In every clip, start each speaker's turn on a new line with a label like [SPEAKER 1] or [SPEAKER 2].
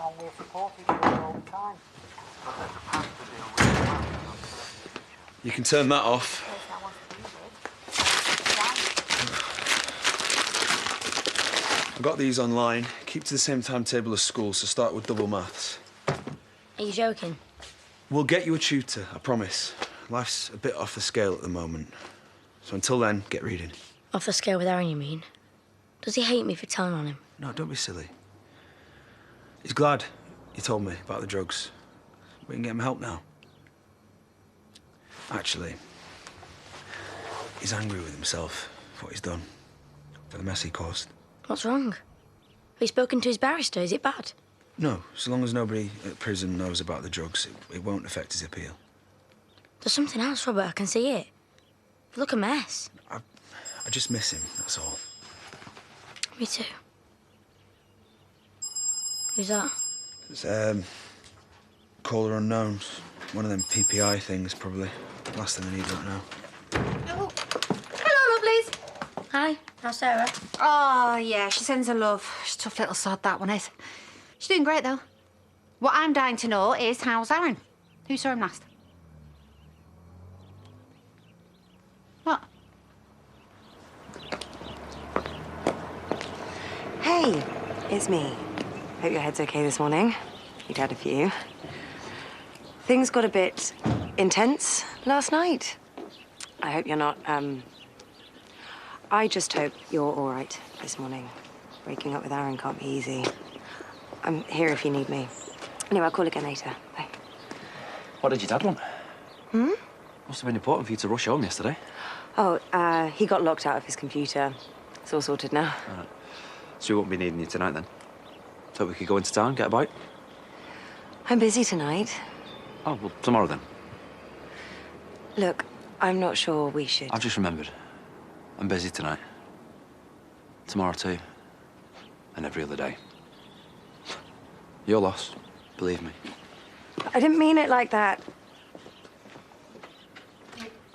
[SPEAKER 1] and we're supporting you all the time.
[SPEAKER 2] You can turn that off. I got these online. Keep to the same timetable as school, so start with double maths.
[SPEAKER 3] Are you joking?
[SPEAKER 2] We'll get you a tutor, I promise. Life's a bit off the scale at the moment. So until then, get reading.
[SPEAKER 3] Off the scale with Aaron, you mean? Does he hate me for telling on him?
[SPEAKER 2] No, don't be silly. He's glad you told me about the drugs. We can get him help now. Actually, he's angry with himself for what he's done, for the mess he caused.
[SPEAKER 3] What's wrong? Have you spoken to his barrister? Is it bad?
[SPEAKER 2] No, so long as nobody at prison knows about the drugs, it won't affect his appeal.
[SPEAKER 3] There's something else, Robert. I can see it. You look a mess.
[SPEAKER 2] I just miss him, that's all.
[SPEAKER 3] Me too. Who's that?
[SPEAKER 2] It's, caller unknowns. One of them PPI things, probably. Last thing I need right now.
[SPEAKER 4] Oh. Hello, lovelies.
[SPEAKER 3] Hi. How's Sarah?
[SPEAKER 4] Oh, yeah, she sends her love. She's a tough little sod, that one is. She's doing great, though. What I'm dying to know is, how's Aaron? Who saw him last? What?
[SPEAKER 5] Hey, it's me. Hope your head's okay this morning. You'd had a few. Things got a bit intense last night. I hope you're not, I just hope you're all right this morning. Breaking up with Aaron can't be easy. I'm here if you need me. Anyway, I'll call again later. Bye.
[SPEAKER 6] What did your dad want?
[SPEAKER 5] Hmm?
[SPEAKER 6] Must have been important for you to rush home yesterday.
[SPEAKER 5] Oh, he got locked out of his computer. It's all sorted now.
[SPEAKER 6] Right. So we won't be needing you tonight, then? Thought we could go into town, get a bite?
[SPEAKER 5] I'm busy tonight.
[SPEAKER 6] Oh, well, tomorrow, then.
[SPEAKER 5] Look, I'm not sure we should...
[SPEAKER 6] I've just remembered. I'm busy tonight. Tomorrow, too. And every other day. Your loss, believe me.
[SPEAKER 5] I didn't mean it like that.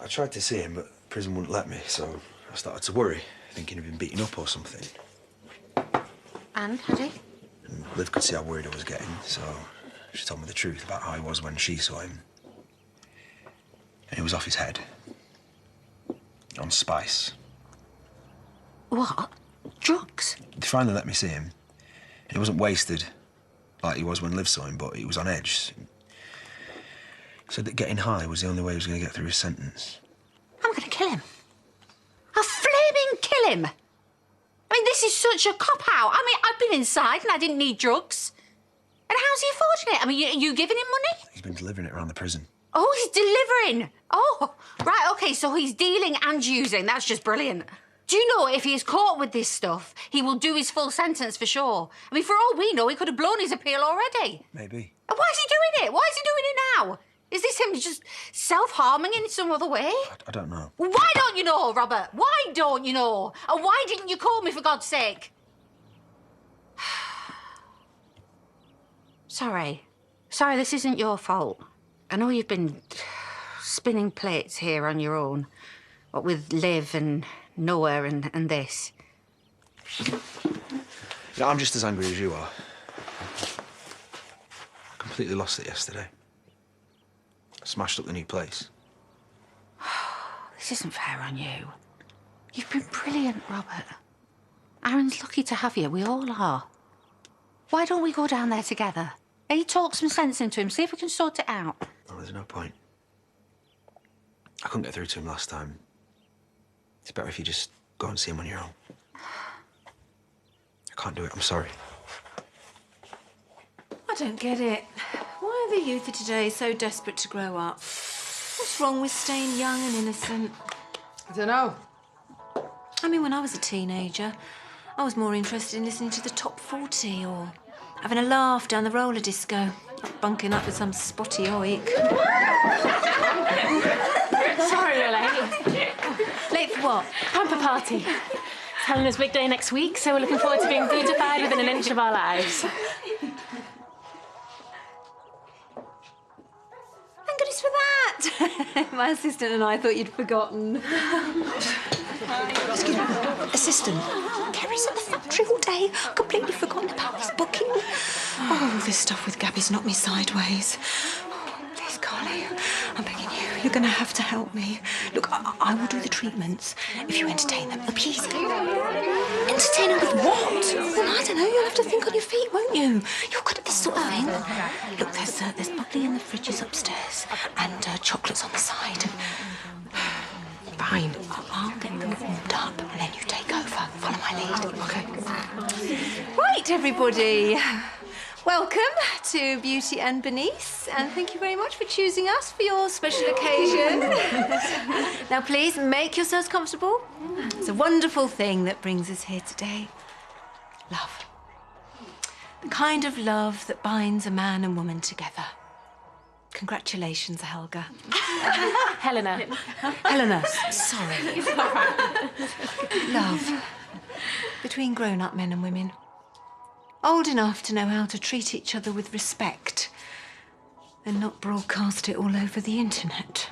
[SPEAKER 2] I tried to see him, but prison wouldn't let me, so I started to worry, thinking he'd been beaten up or something.
[SPEAKER 4] And, had he?
[SPEAKER 2] And Liv could see how worried I was getting, so she told me the truth about how he was when she saw him. And he was off his head. On spice.
[SPEAKER 4] What? Drugs?
[SPEAKER 2] They finally let me see him. He wasn't wasted like he was when Liv saw him, but he was on edge. He said that getting high was the only way he was going to get through his sentence.
[SPEAKER 4] I'm going to kill him. I'll flaming kill him. I mean, this is such a cop-out. I mean, I've been inside and I didn't need drugs. And how's he affording it? I mean, you giving him money?
[SPEAKER 2] He's been delivering it around the prison.
[SPEAKER 4] Oh, he's delivering. Oh, right, OK, so he's dealing and using. That's just brilliant. Do you know, if he is caught with this stuff, he will do his full sentence for sure. I mean, for all we know, he could have blown his appeal already.
[SPEAKER 2] Maybe.
[SPEAKER 4] And why is he doing it? Why is he doing it now? Is this him just self-harming in some other way?
[SPEAKER 2] I don't know.
[SPEAKER 4] Well, why don't you know, Robert? Why don't you know? And why didn't you call me, for God's sake? Sorry, this isn't your fault. I know you've been spinning plates here on your own, what with Liv and Noah and this.
[SPEAKER 2] You know, I'm just as angry as you are. I completely lost it yesterday. I smashed up the new place.
[SPEAKER 4] This isn't fair on you. You've been brilliant, Robert. Aaron's lucky to have you. We all are. Why don't we go down there together? Hey, talk some sense into him, see if we can sort it out.
[SPEAKER 2] Oh, there's no point. I couldn't get through to him last time. It's better if you just go and see him on your own. I can't do it, I'm sorry.
[SPEAKER 7] I don't get it. Why are the youth of today so desperate to grow up? What's wrong with staying young and innocent?
[SPEAKER 8] I don't know.
[SPEAKER 7] I mean, when I was a teenager, I was more interested in listening to the Top 40 or having a laugh down the roller disco, not bunking up with some spotty oik.
[SPEAKER 9] Sorry we're late.
[SPEAKER 7] Late for what?
[SPEAKER 9] Pamper party. It's Helena's big day next week, so we're looking forward to being beautified within an inch of our lives.
[SPEAKER 7] Thank goodness for that. My assistant and I thought you'd forgotten.
[SPEAKER 5] Excuse me, assistant. Kerry's at the factory all day, completely forgotten about his booking. Oh,
[SPEAKER 7] this stuff with Gabby's knocked me sideways. Oh, please, Carly, I'm begging you. You're going to have to help me. Look, I will do the treatments if you entertain them. Oh, please. Entertain them with what? Well, I don't know. You'll have to think on your feet, won't you? You're good at this sort of thing. Look, there's bubbly in the fridges upstairs and chocolates on the side. Fine. I'll get them warmed up and then you take over. Follow my lead. OK. Right, everybody. Welcome to Beauty and Bernice, and thank you very much for choosing us for your special occasion. Now, please, make yourselves comfortable. It's a wonderful thing that brings us here today. Love. The kind of love that binds a man and woman together. Congratulations, Helga.
[SPEAKER 9] Helena.
[SPEAKER 7] Helena, sorry. Love. Between grown-up men and women. Old enough to know how to treat each other with respect and not broadcast it all over the internet.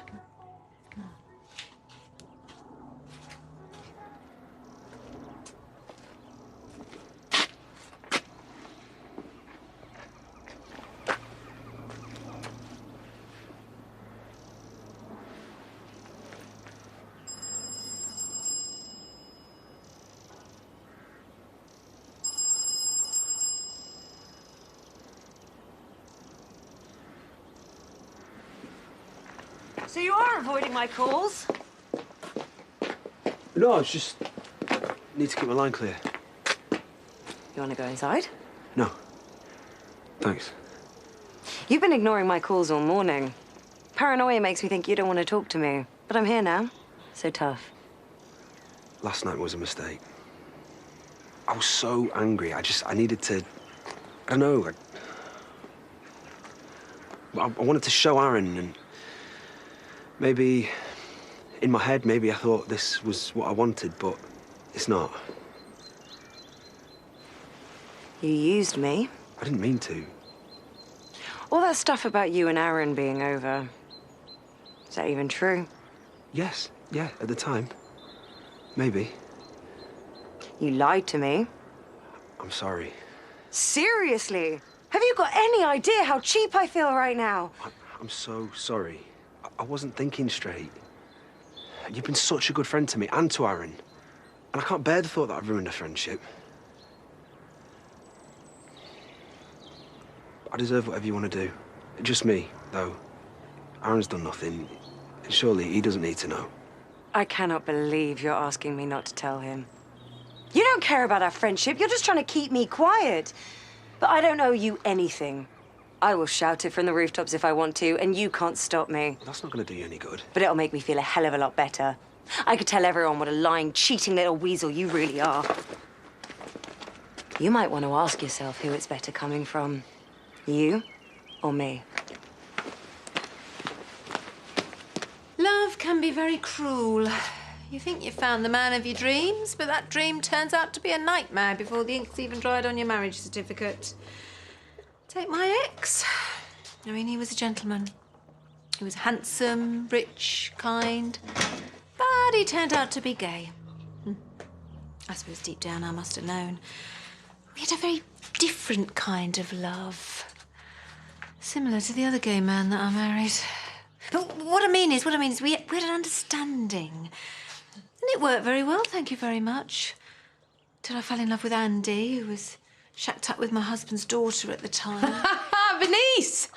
[SPEAKER 5] So you are avoiding my calls?
[SPEAKER 2] No, I just need to keep my line clear.
[SPEAKER 5] You want to go inside?
[SPEAKER 2] No. Thanks.
[SPEAKER 5] You've been ignoring my calls all morning. Paranoia makes me think you don't want to talk to me. But I'm here now. So tough.
[SPEAKER 2] Last night was a mistake. I was so angry. I needed to... I don't know. I wanted to show Aaron, and maybe in my head, maybe I thought this was what I wanted, but it's not.
[SPEAKER 5] You used me.
[SPEAKER 2] I didn't mean to.
[SPEAKER 5] All that stuff about you and Aaron being over. Is that even true?
[SPEAKER 2] Yes, yeah, at the time. Maybe.
[SPEAKER 5] You lied to me.
[SPEAKER 2] I'm sorry.
[SPEAKER 5] Seriously? Have you got any idea how cheap I feel right now?
[SPEAKER 2] I'm so sorry. I wasn't thinking straight. You've been such a good friend to me and to Aaron. And I can't bear the thought that I've ruined a friendship. I deserve whatever you want to do. Just me, though. Aaron's done nothing. And surely he doesn't need to know.
[SPEAKER 5] I cannot believe you're asking me not to tell him. You don't care about our friendship. You're just trying to keep me quiet. But I don't owe you anything. I will shout it from the rooftops if I want to, and you can't stop me.
[SPEAKER 2] That's not going to do you any good.
[SPEAKER 5] But it'll make me feel a hell of a lot better. I could tell everyone what a lying, cheating little weasel you really are. You might want to ask yourself who it's better coming from. You or me?
[SPEAKER 7] Love can be very cruel. You think you found the man of your dreams, but that dream turns out to be a nightmare before the ink's even dried on your marriage certificate. Take my ex. I mean, he was a gentleman. He was handsome, rich, kind, but he turned out to be gay. I suppose deep down I must have known. We had a very different kind of love. Similar to the other gay man that I married. But what I mean is we had an understanding. And it worked very well, thank you very much. Till I fell in love with Andy, who was shacked up with my husband's daughter at the time.
[SPEAKER 8] Bernice!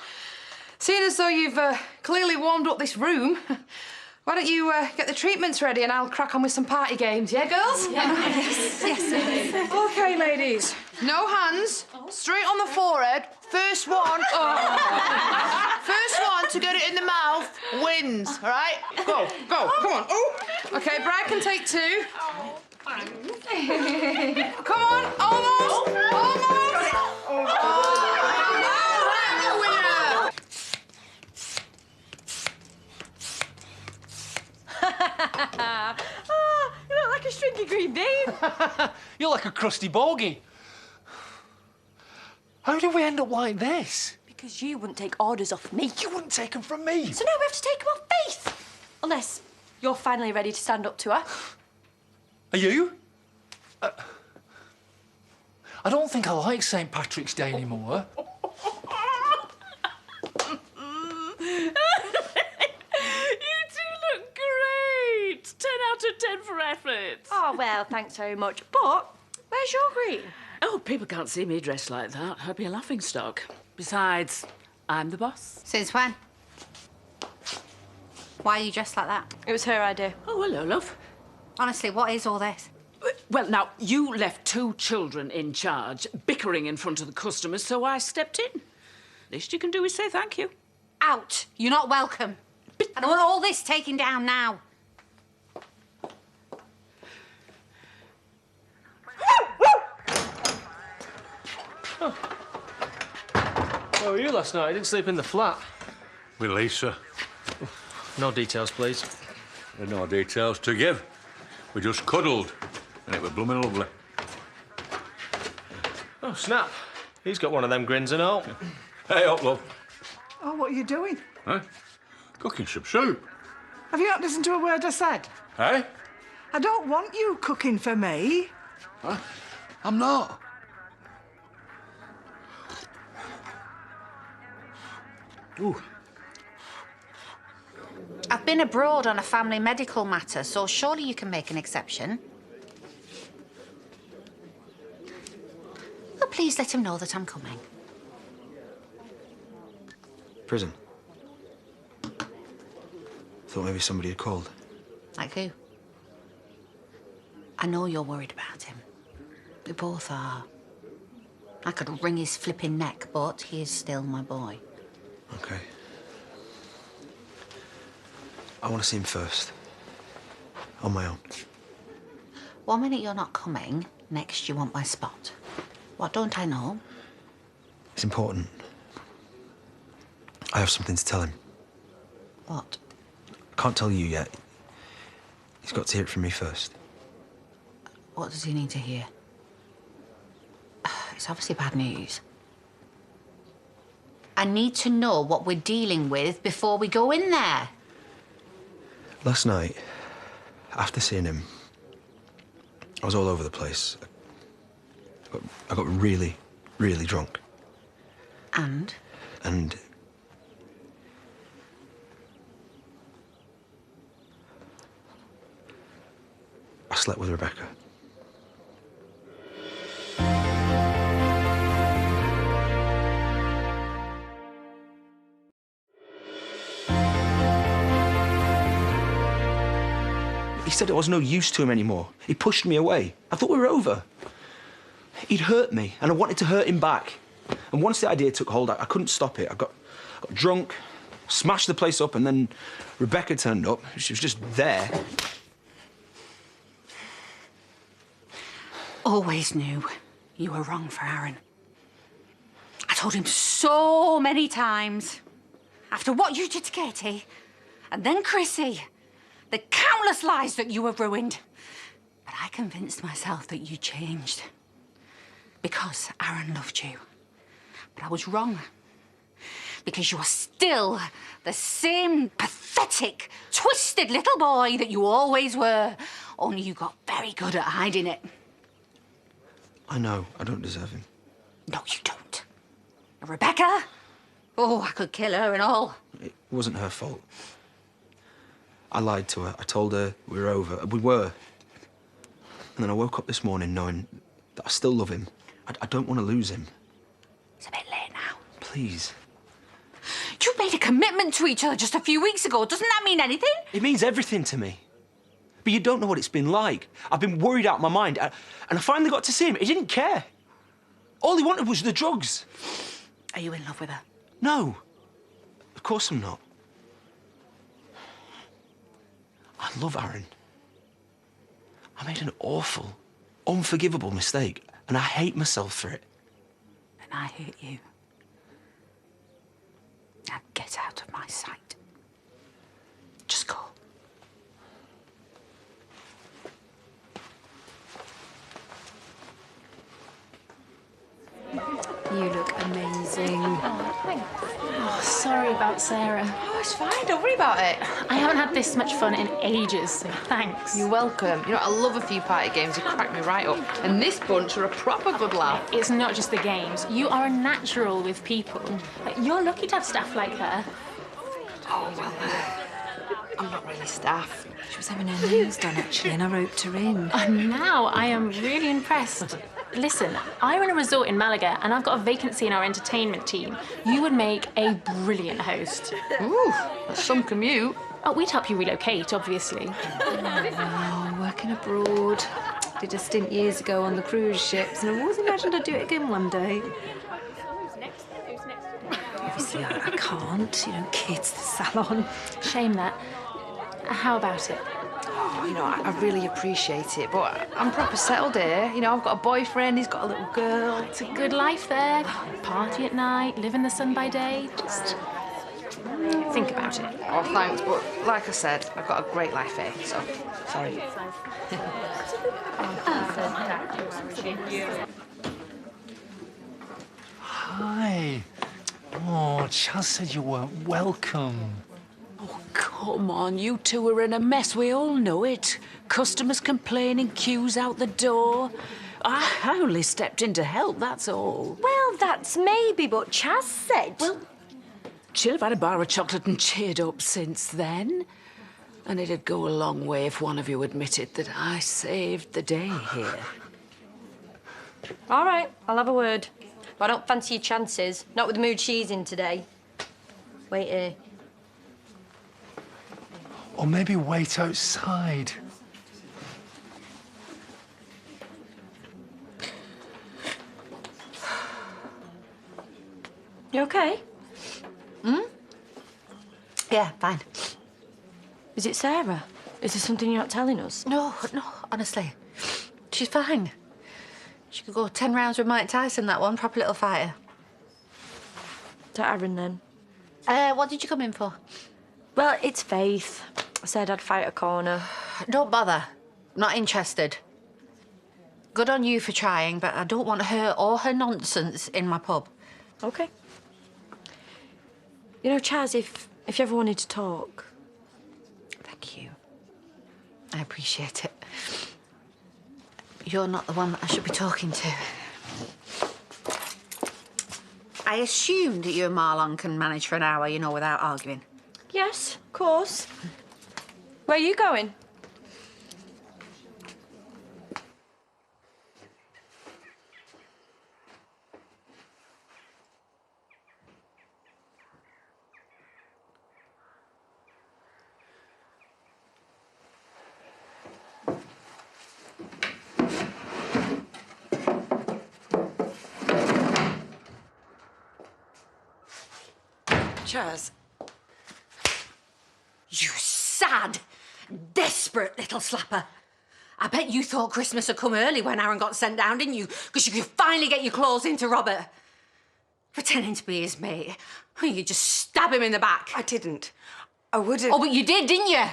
[SPEAKER 8] Seeing as though you've clearly warmed up this room, why don't you get the treatments ready and I'll crack on with some party games, yeah, girls?
[SPEAKER 7] Yeah. Yes.
[SPEAKER 8] OK, ladies. No hands. Straight on the forehead. First one... First one to get it in the mouth wins, all right? Go, come on. Oh. OK, Brad can take two. Come on, almost.
[SPEAKER 9] You look like a shrinky green bean.
[SPEAKER 10] You're like a crusty bogey. How did we end up like this?
[SPEAKER 9] Because you wouldn't take orders off me.
[SPEAKER 10] You wouldn't take them from me.
[SPEAKER 9] So now we have to take them off Faith. Unless you're finally ready to stand up to her.
[SPEAKER 10] Are you? I don't think I like St. Patrick's Day anymore.
[SPEAKER 11] dry fruits.
[SPEAKER 12] Oh, well, thanks very much. But where's your green?
[SPEAKER 11] Oh, people can't see me dressed like that. I'd be a laughingstock. Besides, I'm the boss.
[SPEAKER 4] Since when? Why are you dressed like that?
[SPEAKER 12] It was her idea.
[SPEAKER 11] Oh, hello, love.
[SPEAKER 4] Honestly, what is all this?
[SPEAKER 11] Well, now, you left 2 children in charge, bickering in front of the customers, so I stepped in. Least you can do is say thank you.
[SPEAKER 4] Out! You're not welcome. And I want all this taken down now.
[SPEAKER 10] Where were you last night? I didn't sleep in the flat.
[SPEAKER 13] With Lisa.
[SPEAKER 10] No details, please.
[SPEAKER 13] There's no details to give. We just cuddled, and it was blooming lovely.
[SPEAKER 10] Oh, snap. He's got one of them grins and all.
[SPEAKER 13] Hey up, love.
[SPEAKER 1] Oh, what are you doing?
[SPEAKER 13] Huh? Cooking some soup.
[SPEAKER 1] Have you not listened to a word I said?
[SPEAKER 13] Hey?
[SPEAKER 1] I don't want you cooking for me.
[SPEAKER 13] Huh? I'm not. Ooh.
[SPEAKER 4] I've been abroad on a family medical matter, so surely you can make an exception. Well, please let him know that I'm coming.
[SPEAKER 2] Prison. Thought maybe somebody had called.
[SPEAKER 4] Like who? I know you're worried about him. We both are. I could wring his flipping neck, but he is still my boy.
[SPEAKER 2] Okay. I want to see him first. On my own.
[SPEAKER 4] 1 minute you're not coming, next you want my spot. What don't I know?
[SPEAKER 2] It's important. I have something to tell him.
[SPEAKER 4] What?
[SPEAKER 2] I can't tell you yet. He's got to hear it from me first.
[SPEAKER 4] What does he need to hear? It's obviously bad news. I need to know what we're dealing with before we go in there.
[SPEAKER 2] Last night, after seeing him, I was all over the place. I got really, really drunk.
[SPEAKER 4] And?
[SPEAKER 2] And I slept with Rebecca. He said it was no use to him anymore. He pushed me away. I thought we were over. He'd hurt me, and I wanted to hurt him back. And once the idea took hold, I couldn't stop it. I got drunk, smashed the place up, and then Rebecca turned up. She was just there.
[SPEAKER 4] Always knew you were wrong for Aaron. I told him so many times. After what you did to Katie, and then Chrissy, the countless lies that you have ruined. But I convinced myself that you changed. Because Aaron loved you. But I was wrong. Because you are still the same pathetic, twisted little boy that you always were. Only you got very good at hiding it.
[SPEAKER 2] I know, I don't deserve him.
[SPEAKER 4] No, you don't. Rebecca? Oh, I could kill her and all.
[SPEAKER 2] It wasn't her fault. I lied to her. I told her we were over. We were. And then I woke up this morning knowing that I still love him. I don't want to lose him.
[SPEAKER 4] It's a bit late now.
[SPEAKER 2] Please.
[SPEAKER 4] You made a commitment to each other just a few weeks ago. Doesn't that mean anything?
[SPEAKER 2] It means everything to me. But you don't know what it's been like. I've been worried out of my mind. And I finally got to see him. He didn't care. All he wanted was the drugs.
[SPEAKER 4] Are you in love with her?
[SPEAKER 2] No. Of course I'm not. I love Aaron. I made an awful, unforgivable mistake, and I hate myself for it.
[SPEAKER 4] And I hate you. Now get out of my sight. Just go.
[SPEAKER 5] You look amazing.
[SPEAKER 9] Oh, thanks. Oh, sorry about Sarah.
[SPEAKER 8] Oh, it's fine. Don't worry about it.
[SPEAKER 9] I haven't had this much fun in ages, so thanks.
[SPEAKER 8] You're welcome. You know, I love a few party games. You crack me right up. And this bunch are a proper good laugh.
[SPEAKER 9] It's not just the games. You are a natural with people. You're lucky to have staff like her.
[SPEAKER 4] Oh, well,
[SPEAKER 7] I'm not really staff. She was having her nails done, actually, and I roped her in.
[SPEAKER 9] And now I am really impressed. Listen, I run a resort in Malaga and I've got a vacancy in our entertainment team. You would make a brilliant host.
[SPEAKER 8] Ooh, that's some commute.
[SPEAKER 9] Oh, we'd help you relocate, obviously.
[SPEAKER 7] Oh, working abroad. Did a stint years ago on the cruise ships, and I always imagined I'd do it again one day. Obviously, I can't. You know, kids, the salon.
[SPEAKER 9] Shame that. How about it?
[SPEAKER 8] Oh, you know, I really appreciate it, but I'm proper settled here. You know, I've got a boyfriend, he's got a little girl.
[SPEAKER 9] It's a good life there. Party at night, live in the sun by day. Just think about it.
[SPEAKER 8] Oh, thanks, but like I said, I've got a great life here, so sorry.
[SPEAKER 14] Hi. Oh, Chaz said you weren't welcome.
[SPEAKER 11] Oh, come on, you two are in a mess. We all know it. Customers complaining, queues out the door. I only stepped in to help, that's all.
[SPEAKER 3] Well, that's maybe, but Chaz said...
[SPEAKER 11] Well, she'll have had a bar of chocolate and cheered up since then. And it'd go a long way if one of you admitted that I saved the day here.
[SPEAKER 12] All right, I'll have a word. But I don't fancy your chances. Not with the mood she's in today. Wait here.
[SPEAKER 14] Or maybe wait outside.
[SPEAKER 12] You okay?
[SPEAKER 4] Yeah, fine.
[SPEAKER 12] Is it Sarah? Is there something you're not telling us?
[SPEAKER 4] No, honestly. She's fine. She could go 10 rounds with Mike Tyson, that one. Proper little fighter.
[SPEAKER 12] To Aaron, then.
[SPEAKER 4] What did you come in for?
[SPEAKER 12] Well, it's Faith. I said I'd fight a corner.
[SPEAKER 4] Don't bother. Not interested. Good on you for trying, but I don't want her or her nonsense in my pub.
[SPEAKER 12] OK. You know, Chaz, if you ever wanted to talk...
[SPEAKER 4] Thank you. I appreciate it. You're not the one that I should be talking to. I assume that you and Marlon can manage for an hour, you know, without arguing.
[SPEAKER 12] Yes, of course. Where are you going?
[SPEAKER 11] Chaz.
[SPEAKER 4] You sad, desperate little slapper. I bet you thought Christmas had come early when Aaron got sent down, didn't you? Because you could finally get your claws into Robert. Pretending to be his mate. You just stab him in the back.
[SPEAKER 5] I didn't. I wouldn't.
[SPEAKER 4] Oh, but you did, didn't you?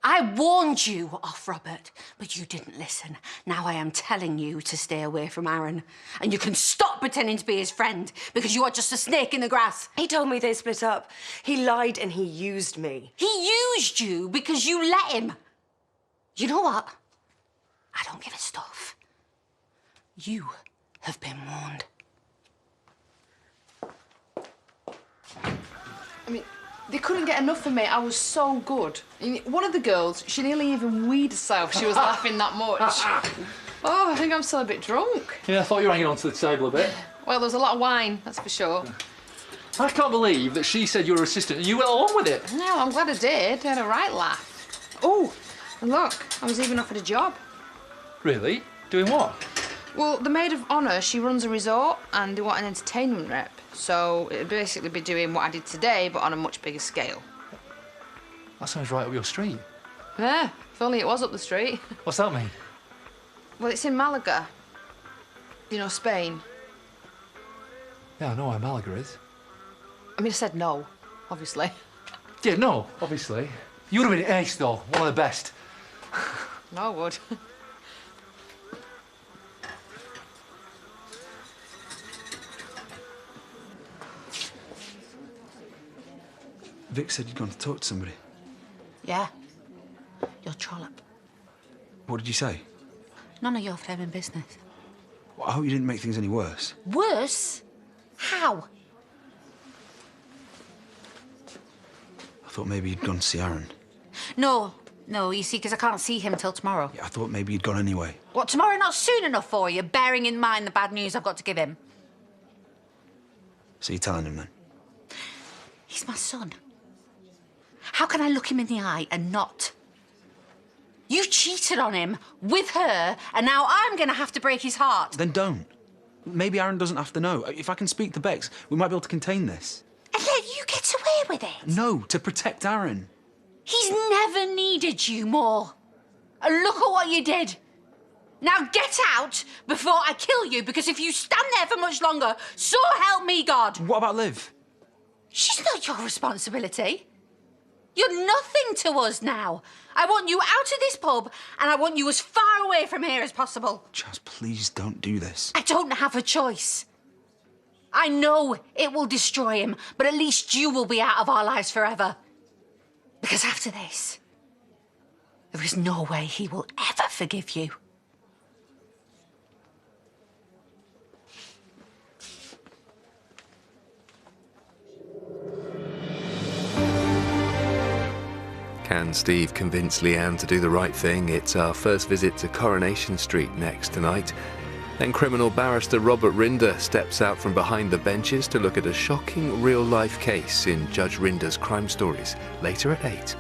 [SPEAKER 4] I warned you off Robert, but you didn't listen. Now I am telling you to stay away from Aaron. And you can stop pretending to be his friend, because you are just a snake in the grass.
[SPEAKER 5] He told me they split up. He lied and he used me.
[SPEAKER 4] He used you because you let him. You know what? I don't give a stuff. You have been warned.
[SPEAKER 8] I mean, they couldn't get enough of me. I was so good. I mean, one of the girls, she nearly even weed herself. She was laughing that much. Oh, I think I'm still a bit drunk.
[SPEAKER 14] Yeah, I thought you were hanging on to the table a bit.
[SPEAKER 8] Well, there was a lot of wine, that's for sure.
[SPEAKER 14] I can't believe that she said you were her assistant and you went along with it.
[SPEAKER 8] No, I'm glad I did. I had a right laugh. Oh, and look, I was even offered a job.
[SPEAKER 14] Really? Doing what?
[SPEAKER 8] Well, the maid of honour, she runs a resort and they want an entertainment rep. So it'd basically be doing what I did today, but on a much bigger scale.
[SPEAKER 14] That sounds right up your street.
[SPEAKER 8] Yeah, if only it was up the street.
[SPEAKER 14] What's that mean?
[SPEAKER 8] Well, it's in Malaga. You know, Spain.
[SPEAKER 14] Yeah, I know where Malaga is.
[SPEAKER 8] I mean, I said no, obviously.
[SPEAKER 14] Yeah, no, obviously. You would have been ace, though. One of the best.
[SPEAKER 8] No, I would.
[SPEAKER 2] Vic said you'd gone to talk to somebody.
[SPEAKER 4] Yeah. Your trollop.
[SPEAKER 2] What did you say?
[SPEAKER 4] None of your flaming business.
[SPEAKER 2] Well, I hope you didn't make things any worse.
[SPEAKER 4] Worse? How?
[SPEAKER 2] I thought maybe you'd gone to see Aaron.
[SPEAKER 4] No, you see, because I can't see him till tomorrow.
[SPEAKER 2] Yeah, I thought maybe you'd gone anyway.
[SPEAKER 4] What, tomorrow not soon enough for you, bearing in mind the bad news I've got to give him?
[SPEAKER 2] So you're telling him then?
[SPEAKER 4] He's my son. How can I look him in the eye and not? You cheated on him with her, and now I'm going to have to break his heart.
[SPEAKER 2] Then don't. Maybe Aaron doesn't have to know. If I can speak to Bex, we might be able to contain this.
[SPEAKER 4] And let you get away with it?
[SPEAKER 2] No, to protect Aaron.
[SPEAKER 4] He's never needed you more. And look at what you did. Now get out before I kill you, because if you stand there for much longer, so help me God.
[SPEAKER 2] What about Liv?
[SPEAKER 4] She's not your responsibility. You're nothing to us now. I want you out of this pub, and I want you as far away from here as possible.
[SPEAKER 2] Chas, please don't do this.
[SPEAKER 4] I don't have a choice. I know it will destroy him, but at least you will be out of our lives forever. Because after this, there is no way he will ever forgive you.
[SPEAKER 15] Can Steve convince Leanne to do the right thing? It's our first visit to Coronation Street next tonight. Then criminal barrister Robert Rinder steps out from behind the benches to look at a shocking real-life case in Judge Rinder's Crime Stories, later at 8.